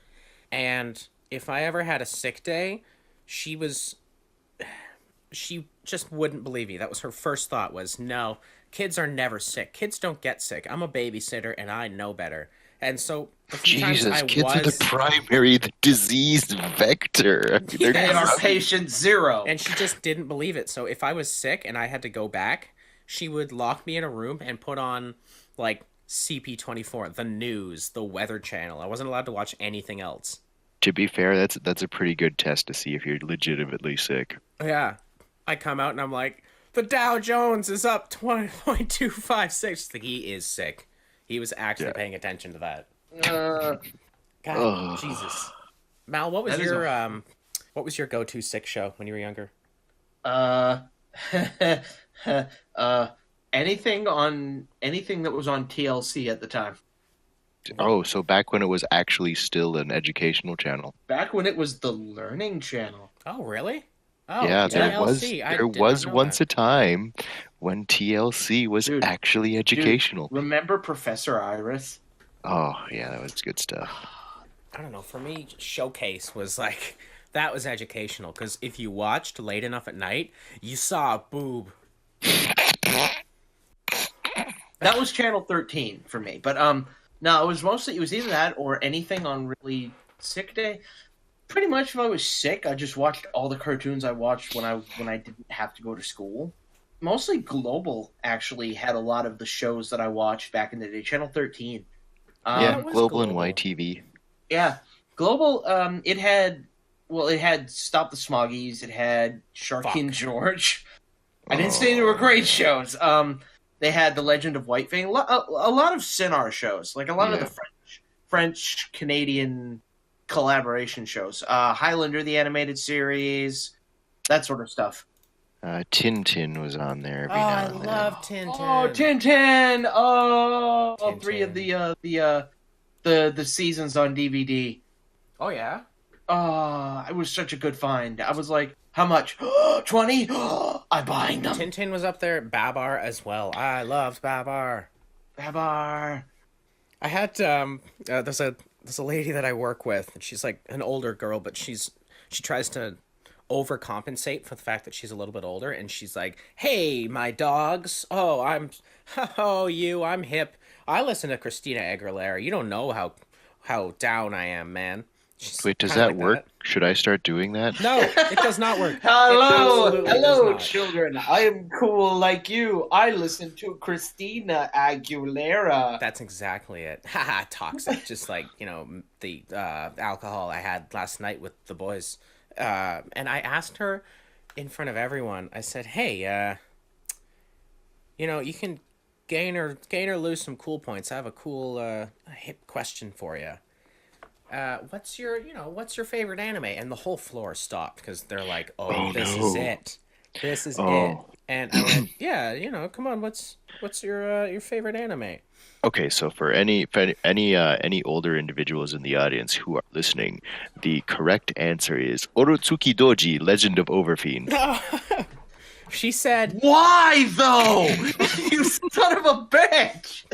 And if I ever had a sick day, she just wouldn't believe me. That was her first thought was, no, kids are never sick. Kids don't get sick. I'm a babysitter and I know better. And so a few times Jesus, I kids are the primary disease vector. I mean, they're They are just- patient zero. And she just didn't believe it. So if I was sick and I had to go back, she would lock me in a room and put on, like, CP24, the news, the Weather Channel. I wasn't allowed to watch anything else. To be fair, that's a pretty good test to see if you're legitimately sick. Yeah. I come out and I'm like, the Dow Jones is up 20.256. Like, he is sick. He was actually paying attention to that. God, Jesus. Mal, what was your go-to sick show when you were younger? Anything that was on TLC at the time. Oh, so back when it was actually still an educational channel. Back when it was the Learning Channel. Oh, really? Oh, Yeah, there TLC. I there did was not know once that. a time when TLC was Dude, actually educational. Remember Professor Iris? Oh, yeah, that was good stuff. I don't know. For me, Showcase was like, that was educational. Because if you watched late enough at night, you saw a boob. That was Channel 13 for me. But no, it was either that or anything on really sick day. Pretty much if I was sick, I just watched all the cartoons I watched when I didn't have to go to school. Mostly Global actually had a lot of the shows that I watched back in the day. Channel 13. Yeah, it was Global and Global. YTV. Yeah, Global. It had Stop the Smoggies. It had Sharky and George. I didn't say they were great shows. They had The Legend of Whitefang. A lot of Cinar shows, like a lot of the French Canadian collaboration shows. Highlander, the animated series. that sort of stuff. Tintin was on there every Oh, now I and then. love Tintin. Oh, Tintin! Oh, all Tintin. 3 of the seasons on DVD. Oh, yeah? It was such a good find. I was like, how much? 20? I'm buying them. Tintin was up there. Babar as well. I loved Babar. Babar. I had there's a lady that I work with, and she's like an older girl, but she tries to overcompensate for the fact that she's a little bit older, and she's like, "Hey, my dogs. I'm hip. I listen to Christina Aguilera. You don't know how down I am, man." She's Wait, does kinda that like work? Should I start doing that? No, it does not work. Hello, children. I am cool like you. I listen to Christina Aguilera. That's exactly it. Haha, toxic. Just like, the alcohol I had last night with the boys. And I asked her in front of everyone, I said, hey, you can gain or lose some cool points. I have a cool hip question for you. What's your favorite anime? And the whole floor stopped because they're like, this is it. This is it. And I went, yeah, come on, what's your favorite anime? Okay, so for any older individuals in the audience who are listening, the correct answer is Orotsuki Doji, Legend of Overfiend. She said, "Why though? You son of a bitch!"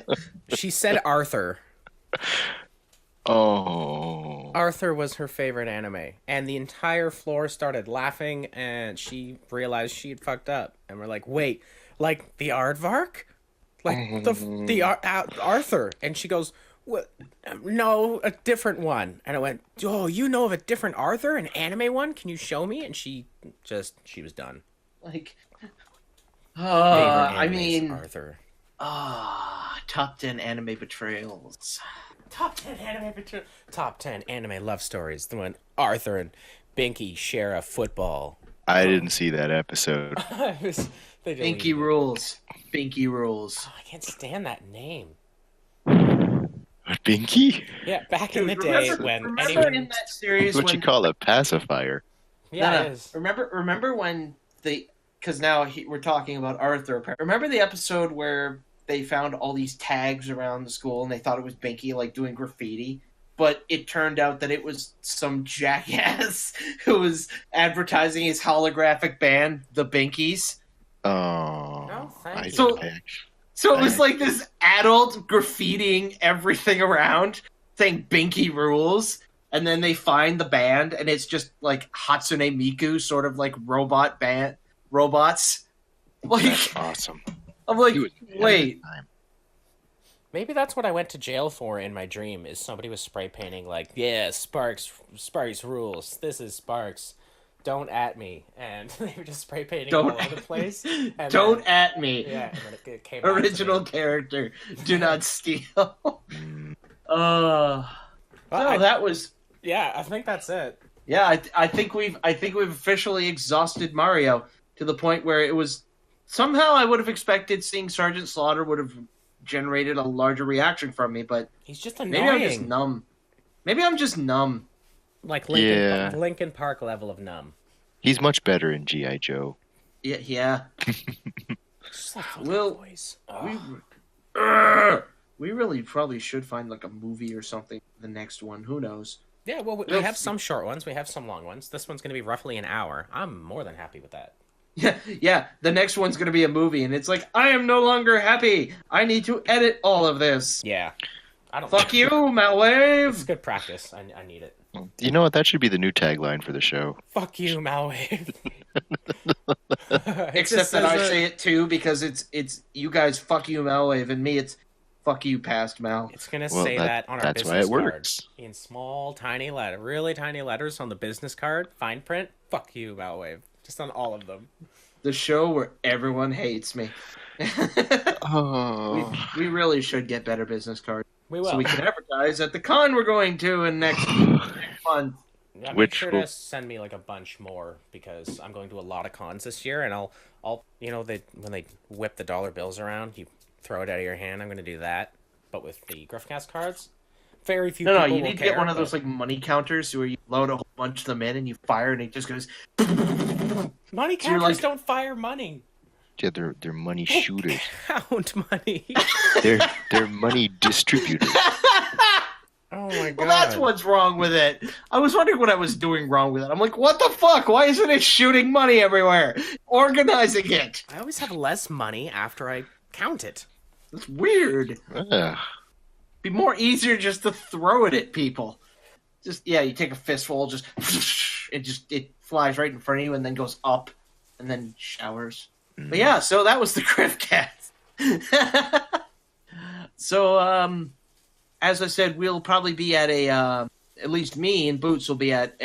She said Arthur. Oh. Arthur was her favorite anime, and the entire floor started laughing, and she realized she had fucked up. And we're like, wait, like the Aardvark? Like the Arthur? And she goes, what? No, a different one. And I went, oh, you know of a different Arthur, an anime one? Can you show me? And she was done. Like, Arthur. Top 10 anime betrayals. Top 10 anime love stories. The one Arthur and Binky share a football. I didn't see that episode. Binky rules. Binky rules. Oh, I can't stand that name. Binky? Yeah, back in the day when remember in that series what you call a pacifier. Yeah, it is. Remember when because now we're talking about Arthur. Remember the episode where they found all these tags around the school and they thought it was Binky like doing graffiti, but it turned out that it was some jackass who was advertising his holographic band, the Binkies. Oh, no, thank you. So it was like this adult graffitiing everything around, saying Binky rules, and then they find the band and it's just like Hatsune Miku, sort of like robots. Like, that's awesome. I'm like, wait. Maybe that's what I went to jail for in my dream, is somebody was spray painting like, yeah, Sparks rules. This is Sparks. Don't at me. And they were just spray painting all over the place. And don't at me. Yeah, and then it came original character. Do not steal. That was... Yeah, I think that's it. Yeah, I think we've officially exhausted Mario to the point where it was... Somehow I would have expected seeing Sergeant Slaughter would have generated a larger reaction from me, but he's just annoying. Maybe I'm just numb. Like Linkin Park level of numb. He's much better in G.I. Joe. Yeah. We really probably should find like a movie or something. The next one, who knows? Yeah, well, we have some short ones. We have some long ones. This one's going to be roughly an hour. I'm more than happy with that. Yeah. The next one's going to be a movie, and it's like, I am no longer happy. I need to edit all of this. Yeah. Fuck you, Malwave. It's good practice. I need it. You know what? That should be the new tagline for the show. Fuck you, Malwave. Except that I say it too, because it's you guys, fuck you, Malwave, and me, it's fuck you, past Mal. It's gonna say that on our business card. That's why it works. In small, tiny letter, really tiny letters on the business card, fine print. Fuck you, Malwave. Just on all of them. The show where everyone hates me. We really should get better business cards. We will. So we can advertise at the con we're going to in next month. Yeah, make sure to send me like a bunch more, because I'm going to a lot of cons this year, and I'll when they whip the dollar bills around, you throw it out of your hand. I'm going to do that, but with the Griffcast cards. Very few people you need to get one of those like money counters where you load a whole bunch of them in and you fire and it just goes. Money So you're counters like- don't fire money. Yeah, they're money shooters. Count money. They're money distributors. Oh my god. Well, that's what's wrong with it. I was wondering what I was doing wrong with it. I'm like, what the fuck? Why isn't it shooting money everywhere? Organizing it. I always have less money after I count it. It's weird. Ugh. Be more easier just to throw it at people. Just you take a fistful, it flies right in front of you and then goes up and then showers. But yeah, so that was the Griffcast. So as I said, we'll probably be at at least me and Boots will be at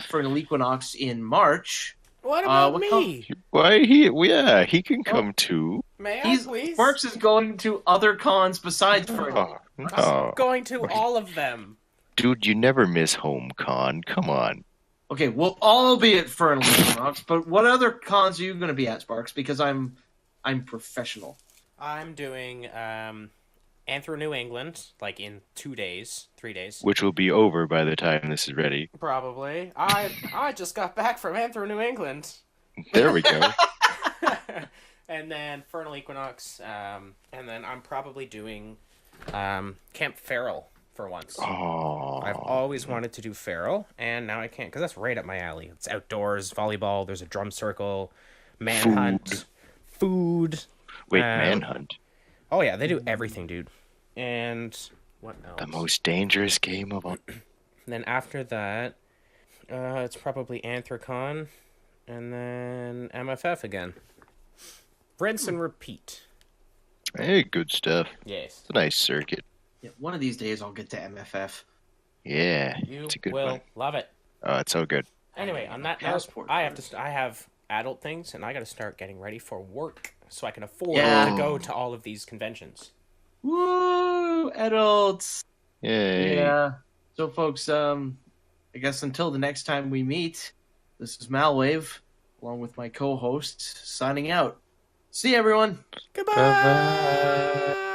Fernal Equinox in March. What about me? Why he can come too. May I, please? Sparks is going to other cons besides Fernal. Oh, Going to all of them. dude, you never miss HomeCon. Come on. Okay, we'll all be at Fernal Equinox, but what other cons are you going to be at, Sparks? Because I'm professional. I'm doing Anthro New England, like in 2 days, 3 days. Which will be over by the time this is ready. Probably. I just got back from Anthro New England. There we go. And then Fernal Equinox, and then I'm probably doing Camp Feral for once. Oh. I've always wanted to do Feral, and now I can't, because that's right up my alley. It's outdoors, volleyball, there's a drum circle, manhunt, food. Wait, manhunt? Oh yeah, they do everything, dude. And what else? The most dangerous game of all. Then after that, it's probably Anthrocon, and then MFF again. Rinse and repeat. Hey, good stuff. Yes. It's a nice circuit. Yeah, one of these days I'll get to MFF. Yeah, You it's a good will one. love it. Oh, it's so good. Anyway, on that note, Passport I have first. I have adult things, and I got to start getting ready for work so I can afford Yeah. to go to all of these conventions. Woo! Adults! Yay. Yeah. So, folks, I guess until the next time we meet, this is Malwave, along with my co-host, signing out. See you, everyone! Goodbye. Bye-bye.